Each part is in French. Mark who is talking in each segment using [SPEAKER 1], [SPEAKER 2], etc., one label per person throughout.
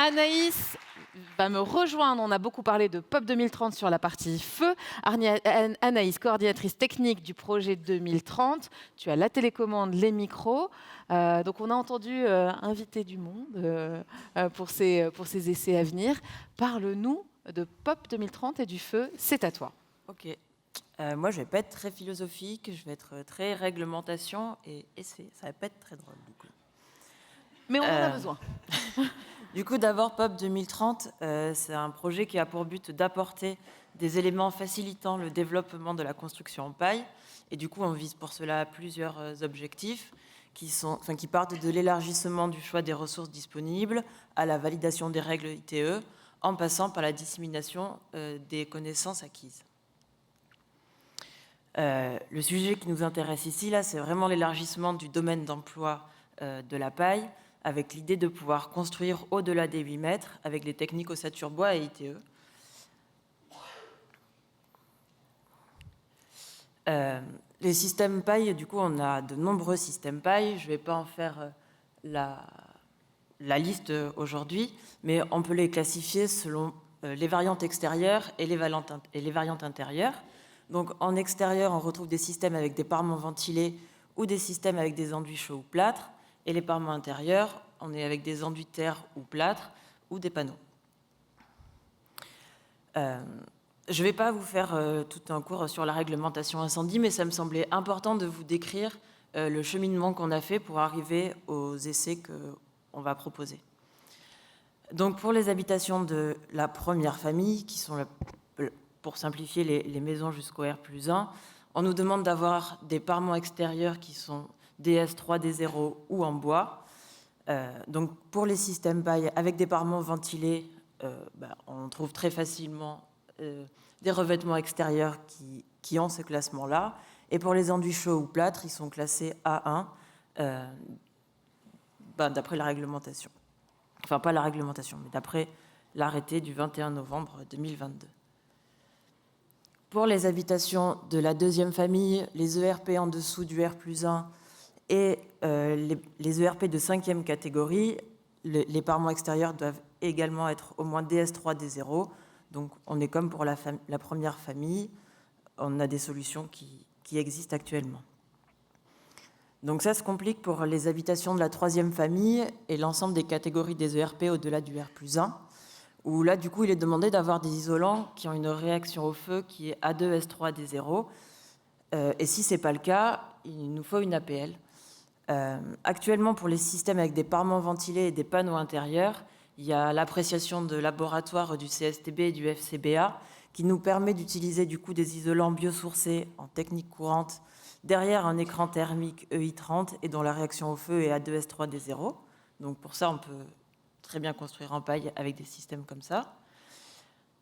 [SPEAKER 1] Anaïs va me rejoindre. On a beaucoup parlé de POP 2030 sur la partie feu. Anaïs, coordinatrice technique du projet 2030. Tu as la télécommande, les micros. Donc on a entendu inviter du monde pour ces essais à venir. Parle-nous de POP 2030 et du feu. C'est à toi.
[SPEAKER 2] Ok. Moi, je vais pas être très philosophique, je vais être très réglementation et essai. Ça va pas être très drôle, du coup.
[SPEAKER 1] Mais on en a besoin.
[SPEAKER 2] Du coup, d'abord, POP 2030, c'est un projet qui a pour but d'apporter des éléments facilitant le développement de la construction en paille. Et du coup, on vise pour cela plusieurs objectifs qui partent de l'élargissement du choix des ressources disponibles à la validation des règles ITE, en passant par la dissémination des connaissances acquises. Le sujet qui nous intéresse ici, là, c'est vraiment l'élargissement du domaine d'emploi de la paille, avec l'idée de pouvoir construire au-delà des 8 mètres avec les techniques ossature bois et ITE. Les systèmes paille, du coup, on a de nombreux systèmes paille. Je ne vais pas en faire la liste aujourd'hui, mais on peut les classifier selon les variantes extérieures et les variantes intérieures. Donc en extérieur, on retrouve des systèmes avec des parements ventilés ou des systèmes avec des enduits chauds ou plâtres. Et les parements intérieurs, on est avec des enduits terre ou plâtre ou des panneaux. Je ne vais pas vous faire tout un cours sur la réglementation incendie, mais ça me semblait important de vous décrire le cheminement qu'on a fait pour arriver aux essais qu'on va proposer. Donc pour les habitations de la première famille, qui sont, pour simplifier, les maisons jusqu'au R+1, on nous demande d'avoir des parements extérieurs qui sont DS3, D0 ou en bois. Donc pour les systèmes paille avec des parements ventilés, on trouve très facilement des revêtements extérieurs qui ont ce classement-là. Et pour les enduits chauds ou plâtres, ils sont classés A1 d'après la réglementation. Enfin, pas la réglementation, mais d'après l'arrêté du 21 novembre 2022. Pour les habitations de la deuxième famille, les ERP en dessous du R+1 et les ERP de 5e catégorie, les parements extérieurs doivent également être au moins DS3, D0. Donc on est comme pour la première famille, on a des solutions qui existent actuellement. Donc ça se complique pour les habitations de la troisième famille et l'ensemble des catégories des ERP au-delà du R+1, où là, du coup, il est demandé d'avoir des isolants qui ont une réaction au feu qui est A2, S3, D0. Et si ce n'est pas le cas, il nous faut une APL. Actuellement, pour les systèmes avec des parements ventilés et des panneaux intérieurs, il y a l'appréciation de laboratoire du CSTB et du FCBA qui nous permet d'utiliser du coup des isolants biosourcés en technique courante derrière un écran thermique EI30 et dont la réaction au feu est A2S3D0. Donc pour ça, on peut très bien construire en paille avec des systèmes comme ça.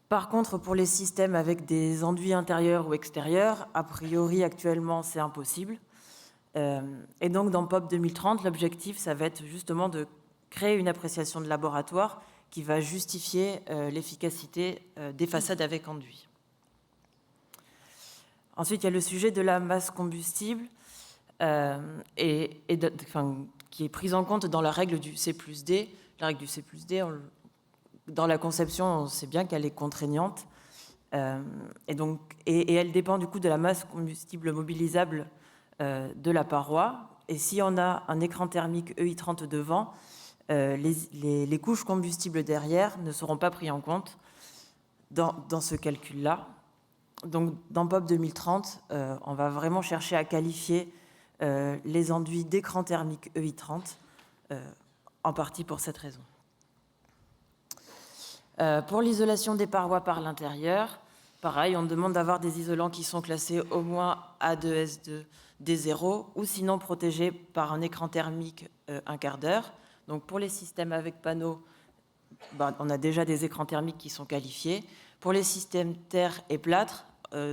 [SPEAKER 2] Par contre, pour les systèmes avec des enduits intérieurs ou extérieurs, a priori, actuellement, c'est impossible. Et donc, dans POP 2030, l'objectif, ça va être justement de créer une appréciation de laboratoire qui va justifier l'efficacité des façades avec enduit. Ensuite, il y a le sujet de la masse combustible qui est prise en compte dans la règle du C+D. La règle du C+D, dans la conception, on sait bien qu'elle est contraignante. Et elle dépend du coup de la masse combustible mobilisable de la paroi. Et si on a un écran thermique EI30 devant, les couches combustibles derrière ne seront pas pris en compte dans ce calcul-là. Donc, dans POP 2030, on va vraiment chercher à qualifier les enduits d'écran thermique EI30, en partie pour cette raison. Pour l'isolation des parois par l'intérieur, pareil, on demande d'avoir des isolants qui sont classés au moins A2S2 D0 ou sinon protégés par un écran thermique un quart d'heure. Donc pour les systèmes avec panneaux, on a déjà des écrans thermiques qui sont qualifiés. Pour les systèmes terre et plâtre,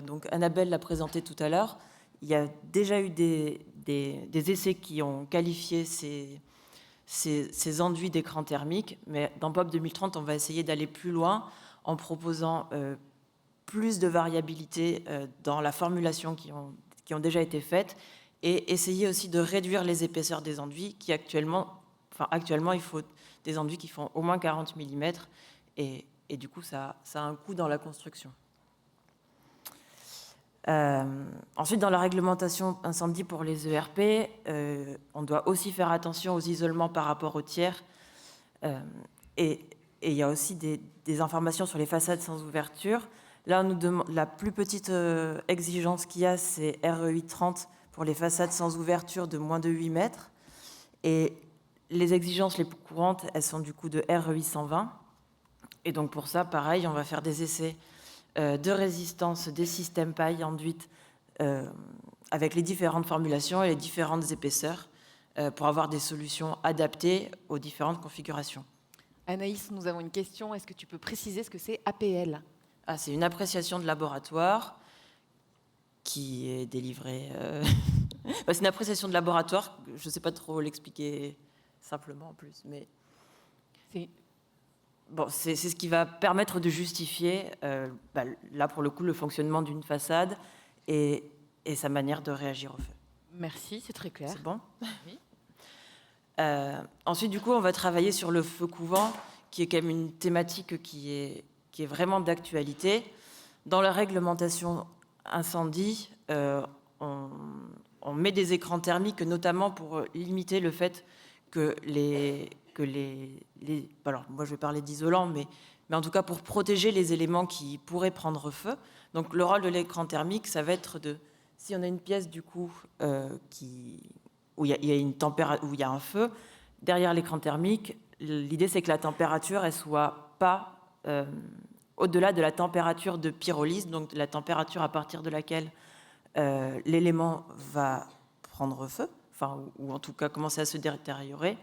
[SPEAKER 2] donc Annabelle l'a présenté tout à l'heure, il y a déjà eu des essais qui ont qualifié ces enduits d'écran thermique, mais dans POP 2030, on va essayer d'aller plus loin en proposant plus de variabilité dans la formulation qui ont déjà été faites et essayer aussi de réduire les épaisseurs des enduits qui actuellement actuellement, il faut des enduits qui font au moins 40 mm et du coup, ça a un coût dans la construction. Ensuite, dans la réglementation incendie pour les ERP, on doit aussi faire attention aux isolements par rapport aux tiers. Et il y a aussi des informations sur les façades sans ouverture. Là, on nous demande, la plus petite exigence qu'il y a, c'est REI 30 pour les façades sans ouverture de moins de 8 mètres. Et les exigences les plus courantes, elles sont du coup de REI 120. Et donc pour ça, pareil, on va faire des essais de résistance des systèmes paille enduite avec les différentes formulations et les différentes épaisseurs pour avoir des solutions adaptées aux différentes configurations.
[SPEAKER 1] Anaïs, nous avons une question. Est-ce que tu peux préciser ce que c'est APL ?
[SPEAKER 2] C'est une appréciation de laboratoire qui est délivrée... c'est une appréciation de laboratoire, je ne sais pas trop l'expliquer simplement en plus, mais... C'est ce qui va permettre de justifier, là pour le coup, le fonctionnement d'une façade et sa manière de réagir au feu.
[SPEAKER 1] Merci, c'est très clair.
[SPEAKER 2] C'est bon ?
[SPEAKER 1] Oui.
[SPEAKER 2] Ensuite, du coup, on va travailler sur le feu couvent, qui est quand même une thématique qui est vraiment d'actualité. Dans la réglementation incendie, on met des écrans thermiques, notamment pour limiter le fait que alors moi je vais parler d'isolant, mais en tout cas pour protéger les éléments qui pourraient prendre feu. Donc le rôle de l'écran thermique, ça va être si on a une pièce du coup où il y a un feu, derrière l'écran thermique, l'idée c'est que la température elle soit pas au-delà de la température de pyrolyse, donc la température à partir de laquelle l'élément va prendre feu, ou en tout cas commencer à se détériorer.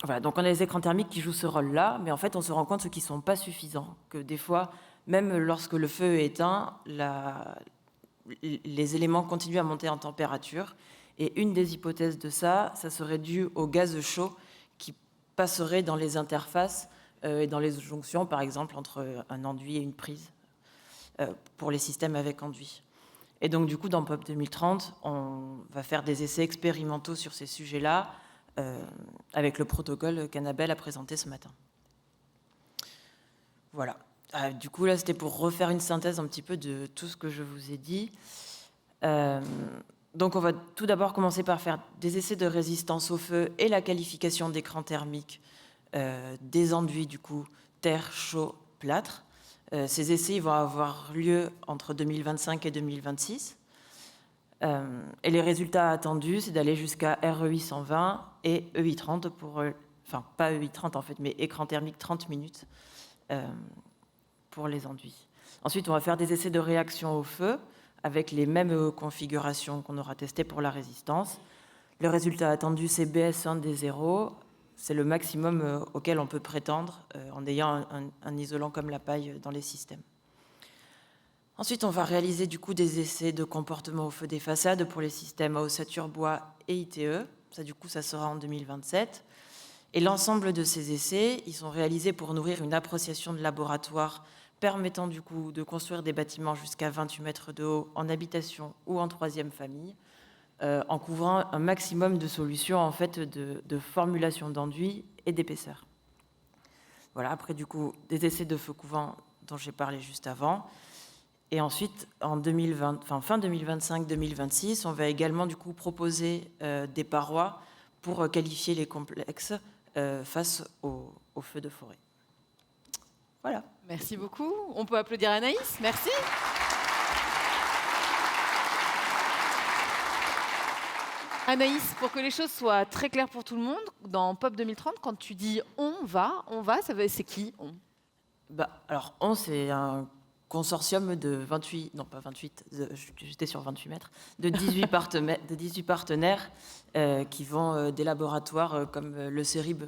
[SPEAKER 2] Voilà, donc on a les écrans thermiques qui jouent ce rôle-là, mais en fait on se rend compte qu'ils ne sont pas suffisants, que des fois, même lorsque le feu est éteint, les éléments continuent à monter en température. Et une des hypothèses de ça serait dû au gaz chaud qui passerait dans les interfaces et dans les jonctions, par exemple, entre un enduit et une prise pour les systèmes avec enduit. Et donc du coup, dans POP 2030, on va faire des essais expérimentaux sur ces sujets-là, avec le protocole qu'Annabelle a présenté ce matin. Voilà. Du coup, là, c'était pour refaire une synthèse un petit peu de tout ce que je vous ai dit. Donc, on va tout d'abord commencer par faire des essais de résistance au feu et la qualification d'écran thermique des enduits, du coup, terre, chaud, plâtre. Ces essais ils vont avoir lieu entre 2025 et 2026. Et les résultats attendus, c'est d'aller jusqu'à REI 120 et EI 30 pour... Enfin, pas EI 30 en fait, mais écran thermique 30 minutes pour les enduits. Ensuite, on va faire des essais de réaction au feu avec les mêmes configurations qu'on aura testées pour la résistance. Le résultat attendu, c'est BS1 des 0. C'est le maximum auquel on peut prétendre en ayant un isolant comme la paille dans les systèmes. Ensuite, on va réaliser du coup des essais de comportement au feu des façades pour les systèmes à ossature bois et ITE. Ça, du coup, ça sera en 2027. Et l'ensemble de ces essais, ils sont réalisés pour nourrir une appréciation de laboratoire permettant du coup de construire des bâtiments jusqu'à 28 mètres de haut en habitation ou en troisième famille, en couvrant un maximum de solutions en fait de formulation d'enduit et d'épaisseur. Voilà, après du coup des essais de feu couvent dont j'ai parlé juste avant. Et ensuite, en fin 2025-2026, on va également du coup proposer des parois pour qualifier les complexes face aux feux de forêt. Voilà.
[SPEAKER 1] Merci beaucoup. On peut applaudir Anaïs. Merci. Anaïs, pour que les choses soient très claires pour tout le monde, dans POP 2030, quand tu dis on va, c'est qui on ?
[SPEAKER 2] Alors, on, c'est un consortium de 28, non pas 28, j'étais sur 28 mètres, de 18 partenaires qui vont des laboratoires comme le CERIB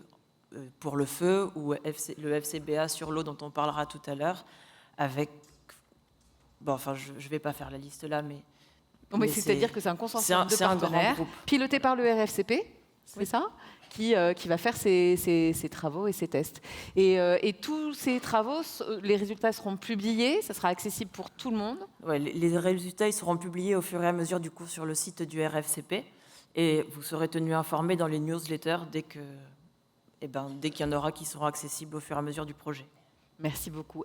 [SPEAKER 2] pour le feu ou le FCBA sur l'eau dont on parlera tout à l'heure, avec... je ne vais pas faire la liste là, mais...
[SPEAKER 1] mais c'est-à-dire que c'est un consortium de partenaires piloté par le RFCP, c'est ça, qui va faire ces travaux et ces tests. Et tous ces travaux, les résultats seront publiés, ça sera accessible pour tout le monde.
[SPEAKER 2] Ouais, les résultats ils seront publiés au fur et à mesure du coup sur le site du RFCP. Et vous serez tenu informé dans les newsletters dès qu'il y en aura qui seront accessibles au fur et à mesure du projet.
[SPEAKER 1] Merci beaucoup.